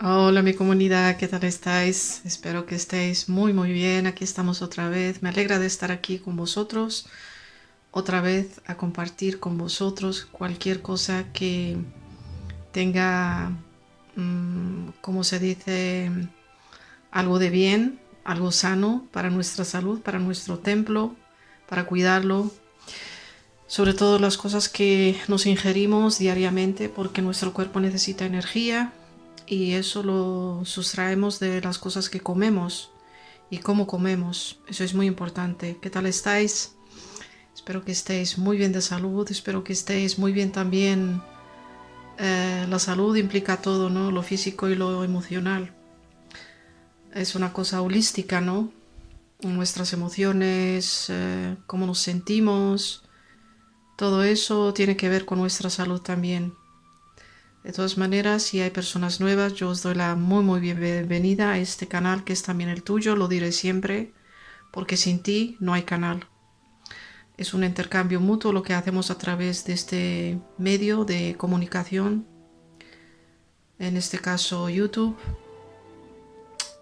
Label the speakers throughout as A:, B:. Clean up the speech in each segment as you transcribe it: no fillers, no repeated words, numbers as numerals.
A: Hola mi comunidad, ¿qué tal estáis? Espero que estéis muy bien. Aquí estamos otra vez. Me alegra de estar aquí con vosotros, otra vez a compartir con vosotros cualquier cosa que tenga, como se dice, algo de bien, algo sano para nuestra salud, para nuestro templo, para cuidarlo. Sobre todo las cosas que nos ingerimos diariamente porque nuestro cuerpo necesita energía y eso lo sustraemos de las cosas que comemos y cómo comemos. Eso es muy importante. ¿Qué tal estáis? Espero que estéis muy bien de salud, espero que estéis muy bien también. La salud implica todo, ¿no? Lo físico y lo emocional. Es una cosa holística, ¿no? Nuestras emociones, cómo nos sentimos, todo eso tiene que ver con nuestra salud también. De todas maneras, si hay personas nuevas, yo os doy la muy bienvenida a este canal que es también el tuyo, lo diré siempre, porque sin ti no hay canal. Es un intercambio mutuo lo que hacemos a través de este medio de comunicación, en este caso YouTube,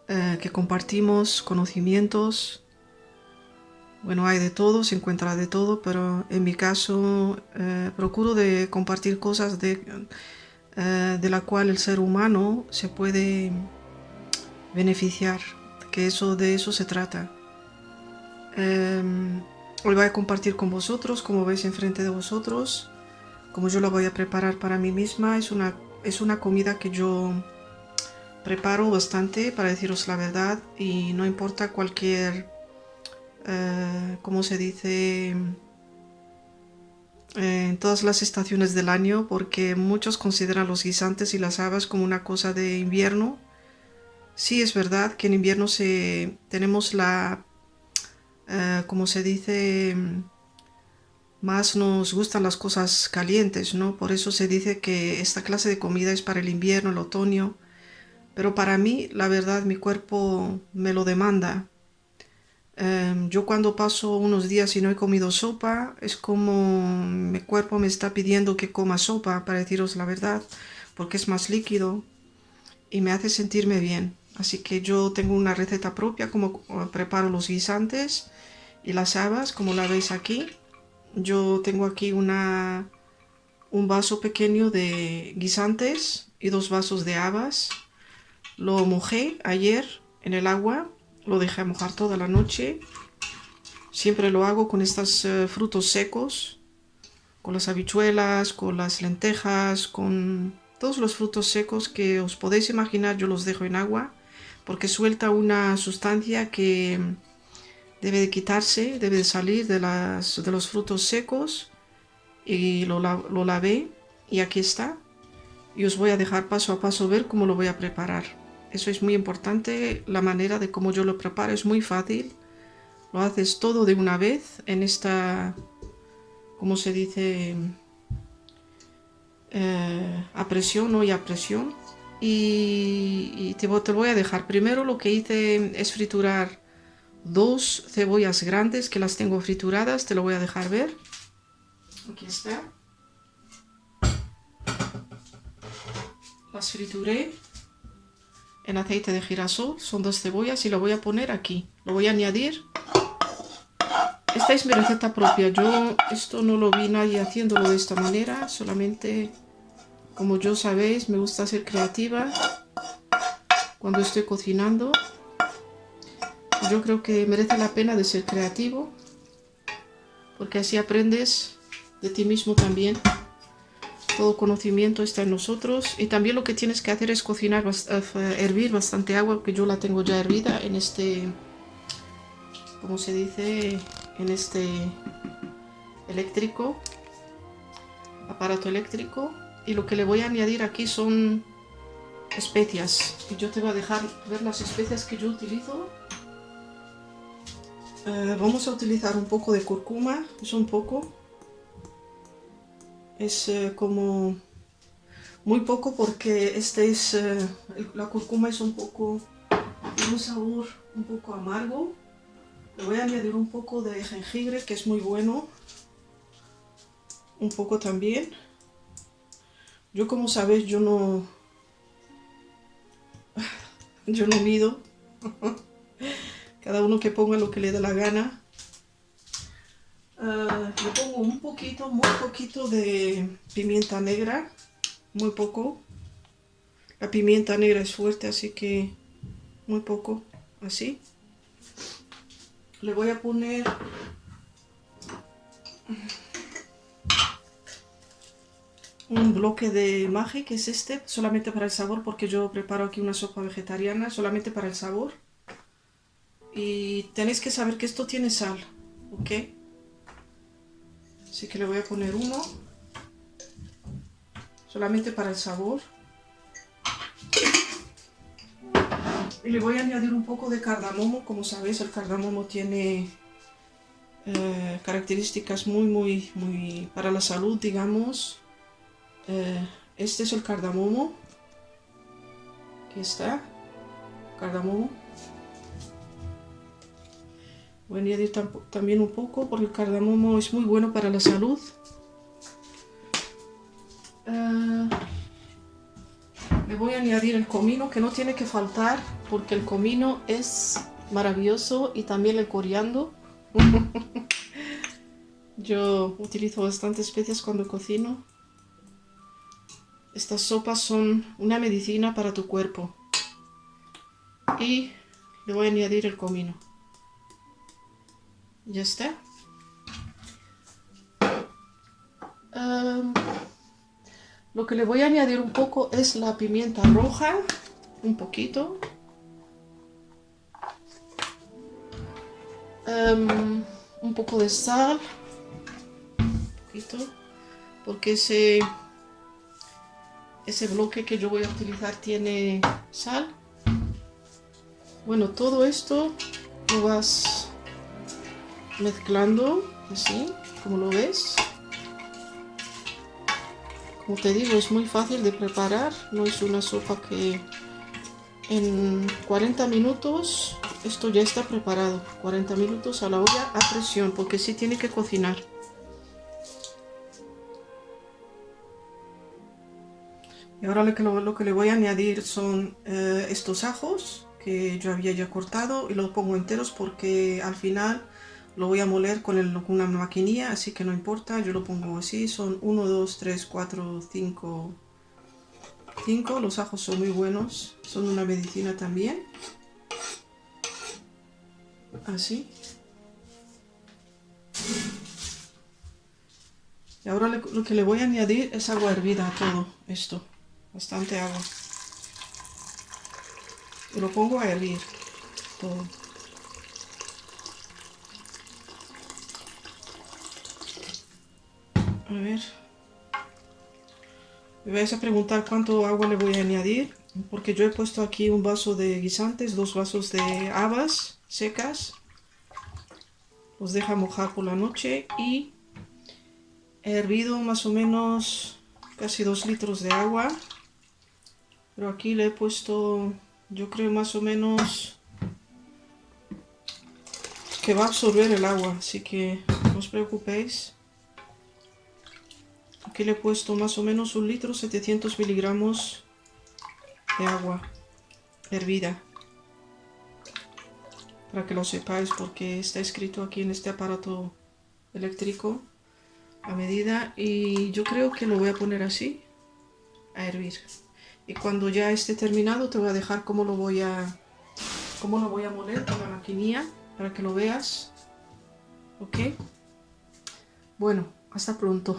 A: que compartimos conocimientos. Bueno, hay de todo, se encuentra de todo, pero en mi caso procuro de compartir cosas de la cual el ser humano se puede beneficiar, que eso de eso se trata. Hoy voy a compartir con vosotros, como veis enfrente de vosotros, como yo lo voy a preparar para mí misma. Es una comida que yo preparo bastante, para deciros la verdad, y no importa cualquier, ¿cómo se dice? En todas las estaciones del año, porque muchos consideran los guisantes y las habas como una cosa de invierno. Sí, es verdad que en invierno tenemos como se dice, más nos gustan las cosas calientes, ¿no? Por eso se dice que esta clase de comida es para el invierno, el otoño. Pero para mí, la verdad, mi cuerpo me lo demanda. Yo cuando paso unos días y no he comido sopa, es como mi cuerpo me está pidiendo que coma sopa, para deciros la verdad, porque es más líquido y me hace sentirme bien. Así que yo tengo una receta propia, como preparo los guisantes y las habas, como la veis aquí. Yo tengo aquí un vaso pequeño de guisantes y 2 vasos de habas. Lo mojé ayer en el agua, lo dejé mojar toda la noche. Siempre lo hago con estos frutos secos, con las habichuelas, con las lentejas, con todos los frutos secos que os podéis imaginar. Yo los dejo en agua porque suelta una sustancia que debe de quitarse, debe de salir de los frutos secos, y lo lavé y aquí está. Y os voy a dejar paso a paso ver cómo lo voy a preparar. Eso es muy importante, la manera de cómo yo lo preparo es muy fácil. Lo haces todo de una vez en esta, ¿cómo se dice? A presión, ¿no? Y a presión. Y te voy a dejar. Primero lo que hice es friturar 2 cebollas grandes que las tengo frituradas. Te lo voy a dejar ver. Aquí está. Las frituré en aceite de girasol. Son 2 cebollas y lo voy a poner aquí. Lo voy a añadir. Esta es mi receta propia. Yo esto no lo vi nadie haciéndolo de esta manera. Solamente, como yo sabéis, me gusta ser creativa cuando estoy cocinando. Yo creo que merece la pena de ser creativo, porque así aprendes de ti mismo también. Todo conocimiento está en nosotros. Y también lo que tienes que hacer es cocinar, hervir bastante agua, que yo la tengo ya hervida en este, ¿cómo se dice? En este eléctrico, aparato eléctrico. Y lo que le voy a añadir aquí son especias. Y yo te voy a dejar ver las especias que yo utilizo. Vamos a utilizar un poco de cúrcuma, es un poco. Es como muy poco, porque la cúrcuma es un poco, tiene un sabor un poco amargo. Le voy a añadir un poco de jengibre, que es muy bueno, un poco también. Yo, como sabéis, yo no yo no mido. Cada uno que ponga lo que le da la gana. Le pongo un poquito, muy poquito de pimienta negra. Muy poco. La pimienta negra es fuerte, así que muy poco. Así. Le voy a poner un bloque de Maggi, que es este, solamente para el sabor, porque yo preparo aquí una sopa vegetariana, solamente para el sabor. Y tenéis que saber que esto tiene sal, ¿ok? Así que le voy a poner uno, solamente para el sabor. Y le voy a añadir un poco de cardamomo. Como sabéis, el cardamomo tiene características muy para la salud, digamos. Este es el cardamomo. Aquí está, cardamomo. Voy a añadir también un poco, porque el cardamomo es muy bueno para la salud. Le voy a añadir el comino, que no tiene que faltar, porque el comino es maravilloso, y también el coriandro. Yo utilizo bastantes especias cuando cocino. Estas sopas son una medicina para tu cuerpo. Y le voy a añadir el comino. Ya está. Lo que le voy a añadir un poco es la pimienta roja. Un poquito. Un poco de sal. Un poquito. Porque ese bloque que yo voy a utilizar tiene sal. Bueno, todo esto lo vas mezclando así, como lo ves. Como te digo, es muy fácil de preparar. No es una sopa que en 40 minutos esto ya está preparado. 40 minutos a la olla a presión, porque sí tiene que cocinar. Y ahora lo que le voy a añadir son estos ajos que yo había ya cortado, y los pongo enteros porque al final lo voy a moler con una maquinilla, así que no importa, yo lo pongo así. Son 1, 2, 3, 4, 5. Los ajos son muy buenos, son una medicina también. Así. Y ahora lo que le voy a añadir es agua hervida a todo esto. Bastante agua. Y lo pongo a hervir todo. A ver. Me vais a preguntar cuánto agua le voy a añadir, porque yo he puesto aquí un vaso de guisantes, 2 vasos de habas secas. Los deja mojar por la noche, y he hervido más o menos casi 2 litros de agua. Pero aquí le he puesto, yo creo más o menos que va a absorber el agua, así que no os preocupéis. Aquí le he puesto más o menos 1 litro 700 miligramos de agua hervida, para que lo sepáis, porque está escrito aquí en este aparato eléctrico a medida. Y yo creo que lo voy a poner así a hervir, y cuando ya esté terminado te voy a dejar cómo lo voy a moler con la maquinilla, para que lo veas. Ok, bueno, hasta pronto.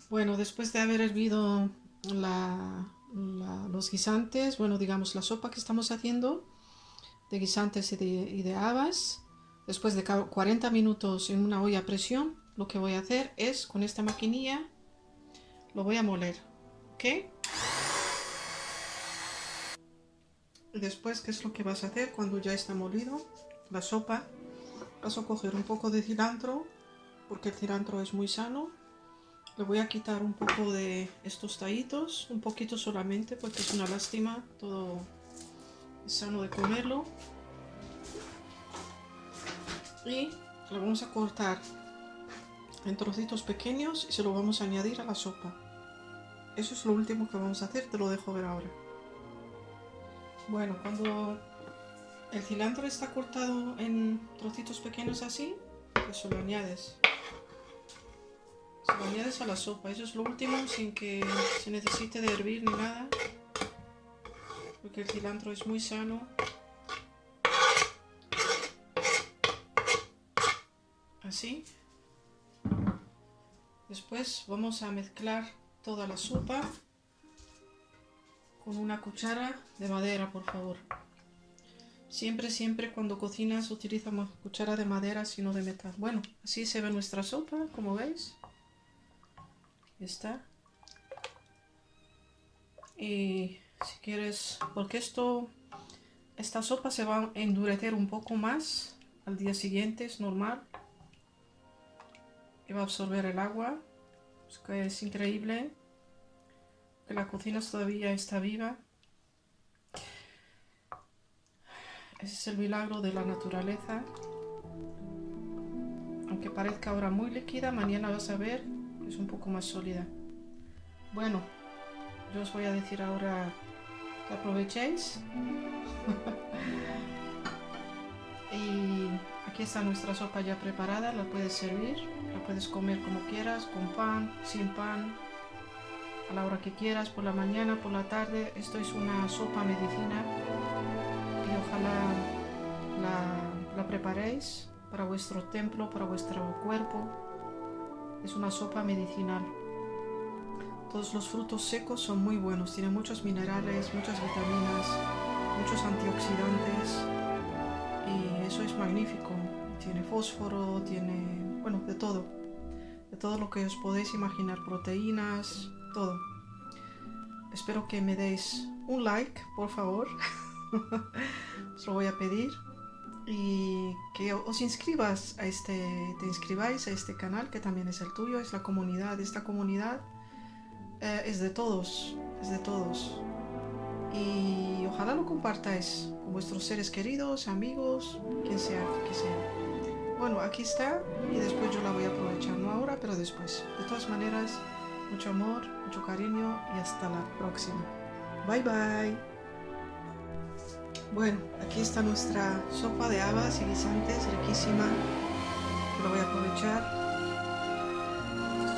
A: Bueno, después de haber hervido los guisantes, bueno, digamos la sopa que estamos haciendo de guisantes y de habas, después de 40 minutos en una olla a presión, lo que voy a hacer es, con esta maquinilla, lo voy a moler, ¿ok? Y después, ¿qué es lo que vas a hacer cuando ya está molido la sopa? Vas a coger un poco de cilantro, porque el cilantro es muy sano. Le voy a quitar un poco de estos tallitos, un poquito solamente, porque es una lástima, todo es sano de comerlo. Y lo vamos a cortar en trocitos pequeños y se lo vamos a añadir a la sopa. eso es lo último que vamos a hacer, te lo dejo ver ahora. Bueno, cuando el cilantro está cortado en trocitos pequeños así, eso lo añades. Se lo añades a la sopa, eso es lo último, sin que se necesite de hervir ni nada, porque el cilantro es muy sano. Así. Después vamos a mezclar toda la sopa con una cuchara de madera, por favor. Siempre, siempre cuando cocinas utiliza una cuchara de madera, sino de metal. Bueno, así se ve nuestra sopa, como veis. Ya está. Y si quieres, porque esta sopa se va a endurecer un poco más al día siguiente, es normal. Y va a absorber el agua. Es que es increíble que la cocina todavía está viva. Ese es el milagro de la naturaleza. Aunque parezca ahora muy líquida, mañana vas a ver que es un poco más sólida. Bueno, yo os voy a decir ahora que aprovechéis. Y aquí está nuestra sopa ya preparada, la puedes servir, la puedes comer como quieras, con pan, sin pan, a la hora que quieras, por la mañana, por la tarde. Esto es una sopa medicina y ojalá la preparéis para vuestro templo, para vuestro cuerpo. Es una sopa medicinal. Todos los frutos secos son muy buenos, tienen muchos minerales, muchas vitaminas, muchos antioxidantes y eso es magnífico. Tiene fósforo, tiene, bueno, de todo lo que os podéis imaginar, proteínas, todo. Espero que me deis un like, por favor. Os lo voy a pedir. Y que os inscribáis a este canal, que también es el tuyo, es la comunidad. Esta comunidad es de todos, es de todos. Y ojalá lo compartáis con vuestros seres queridos, amigos, quien sea, que sea. Bueno, aquí está y después yo la voy a aprovechar, no ahora, pero después. De todas maneras, mucho amor, mucho cariño y hasta la próxima. Bye bye. Bueno, aquí está nuestra sopa de habas y guisantes, riquísima. Lo voy a aprovechar.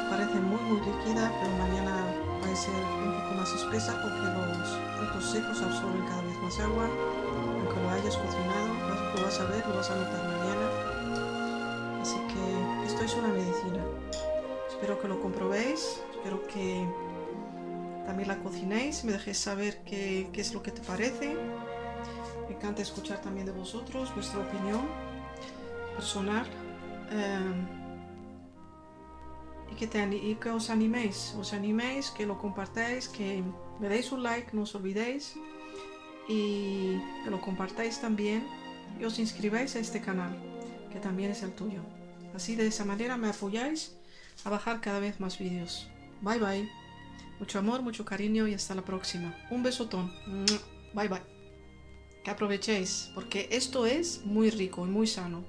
A: Parece muy líquida, pero mañana va a ser un poco más espesa porque los frutos secos absorben cada vez más agua. Aunque lo hayas cocinado, lo vas a ver, lo vas a notar mañana. Así que esto es una medicina. Espero que lo comprobéis, espero que también la cocinéis, me dejéis saber qué es lo que te parece. Me encanta escuchar también de vosotros vuestra opinión personal. Y que os animéis, que lo compartáis, que me deis un like, no os olvidéis, y que lo compartáis también y os inscribáis a este canal, que también es el tuyo. Así de esa manera me apoyáis a bajar cada vez más vídeos. Bye bye. Mucho amor, mucho cariño y hasta la próxima. Un besotón. Bye bye. Que aprovechéis, porque esto es muy rico y muy sano.